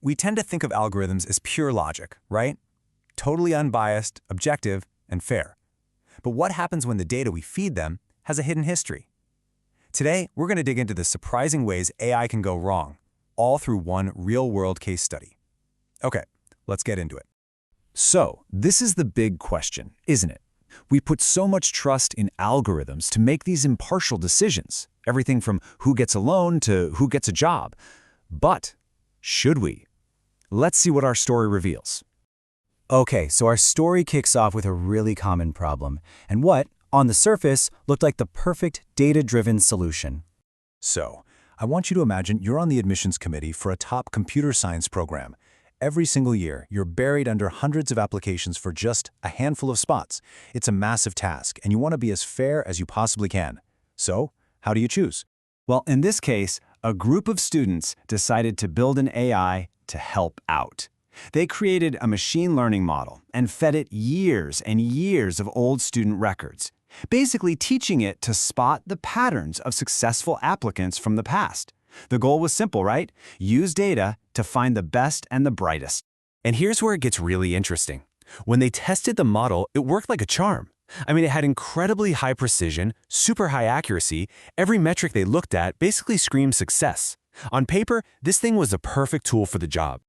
We tend to think of algorithms as pure logic, right? Totally unbiased, objective, and fair. But what happens when the data we feed them has a hidden history? Today, we're going to dig into the surprising ways AI can go wrong, all through one real-world case study. Okay, let's get into it. So, this is the big question, isn't it? We put so much trust in algorithms to make these impartial decisions, everything from who gets a loan to who gets a job. But should we? Let's see what our story reveals. Okay, so our story kicks off with a really common problem, and what, on the surface, looked like the perfect data-driven solution. So, I want you to imagine you're on the admissions committee for a top computer science program. Every single year, you're buried under hundreds of applications for just a handful of spots. It's a massive task, and you want to be as fair as you possibly can. So, how do you choose? Well, in this case, a group of students decided to build an AI to help out. They created a machine learning model and fed it years and years of old student records, basically teaching it to spot the patterns of successful applicants from the past. The goal was simple, right? Use data to find the best and the brightest. And here's where it gets really interesting. When they tested the model, it worked like a charm. It had incredibly high precision, super high accuracy. Every metric they looked at basically screamed success. On paper, this thing was the perfect tool for the job.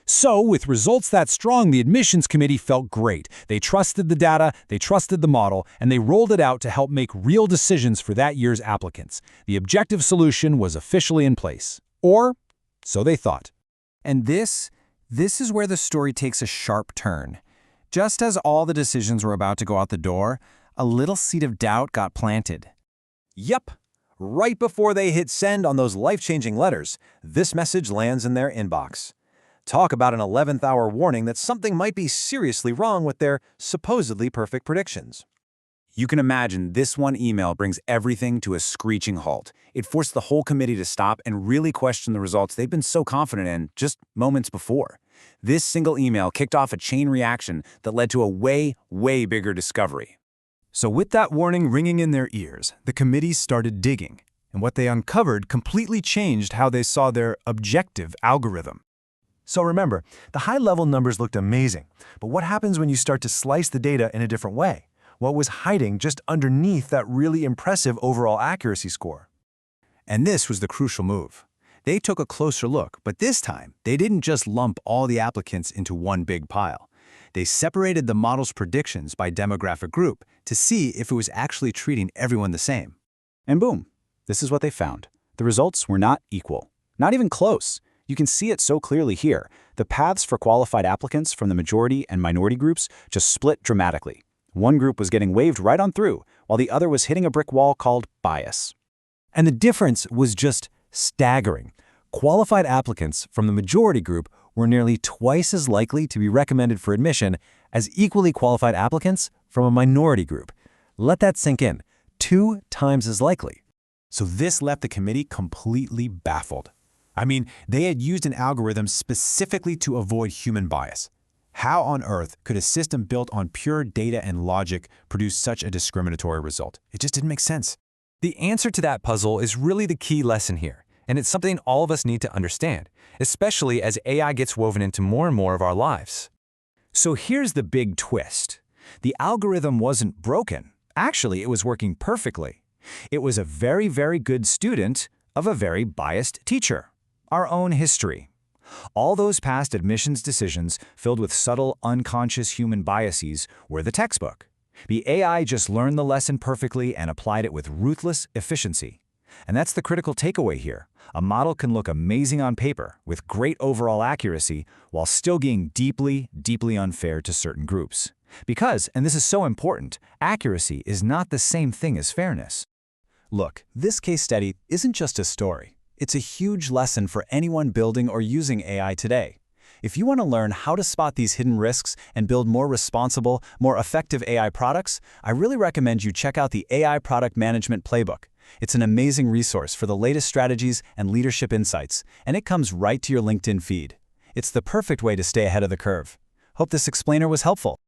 So, with results that strong, the admissions committee felt great. They trusted the data, they trusted the model, and they rolled it out to help make real decisions for that year's applicants. The objective solution was officially in place. Or, so they thought. And this is where the story takes a sharp turn. Just as all the decisions were about to go out the door, a little seed of doubt got planted. Yep. Right before they hit send on those life-changing letters, this message lands in their inbox. Talk about an 11th hour warning that something might be seriously wrong with their supposedly perfect predictions. You can imagine this one email brings everything to a screeching halt. It forced the whole committee to stop and really question the results they'd been so confident in just moments before. This single email kicked off a chain reaction that led to a way bigger discovery. So with that warning ringing in their ears, the committee started digging, and what they uncovered completely changed how they saw their objective algorithm. So remember, the high-level numbers looked amazing, but what happens when you start to slice the data in a different way? What was hiding just underneath that really impressive overall accuracy score? And this was the crucial move. They took a closer look, but this time, they didn't just lump all the applicants into one big pile. They separated the model's predictions by demographic group to see if it was actually treating everyone the same. And boom, this is what they found. The results were not equal, not even close. You can see it so clearly here. The paths for qualified applicants from the majority and minority groups just split dramatically. One group was getting waved right on through, while the other was hitting a brick wall called bias. And the difference was just staggering. Qualified applicants from the majority group were nearly twice as likely to be recommended for admission as equally qualified applicants from a minority group. Let that sink in. 2 times as likely. So this left the committee completely baffled. They had used an algorithm specifically to avoid human bias. How on earth could a system built on pure data and logic produce such a discriminatory result? It just didn't make sense. The answer to that puzzle is really the key lesson here, and it's something all of us need to understand, especially as AI gets woven into more and more of our lives. So here's the big twist. The algorithm wasn't broken. Actually, it was working perfectly. It was a very good student of a very biased teacher. Our own history. All those past admissions decisions filled with subtle, unconscious human biases were the textbook. The AI just learned the lesson perfectly and applied it with ruthless efficiency. And that's the critical takeaway here. A model can look amazing on paper with great overall accuracy while still being deeply unfair to certain groups. Because, and this is so important, accuracy is not the same thing as fairness. Look, this case study isn't just a story. It's a huge lesson for anyone building or using AI today. If you want to learn how to spot these hidden risks and build more responsible, more effective AI products, I really recommend you check out the AI Product Management Playbook. It's an amazing resource for the latest strategies and leadership insights, and it comes right to your LinkedIn feed. It's the perfect way to stay ahead of the curve. Hope this explainer was helpful.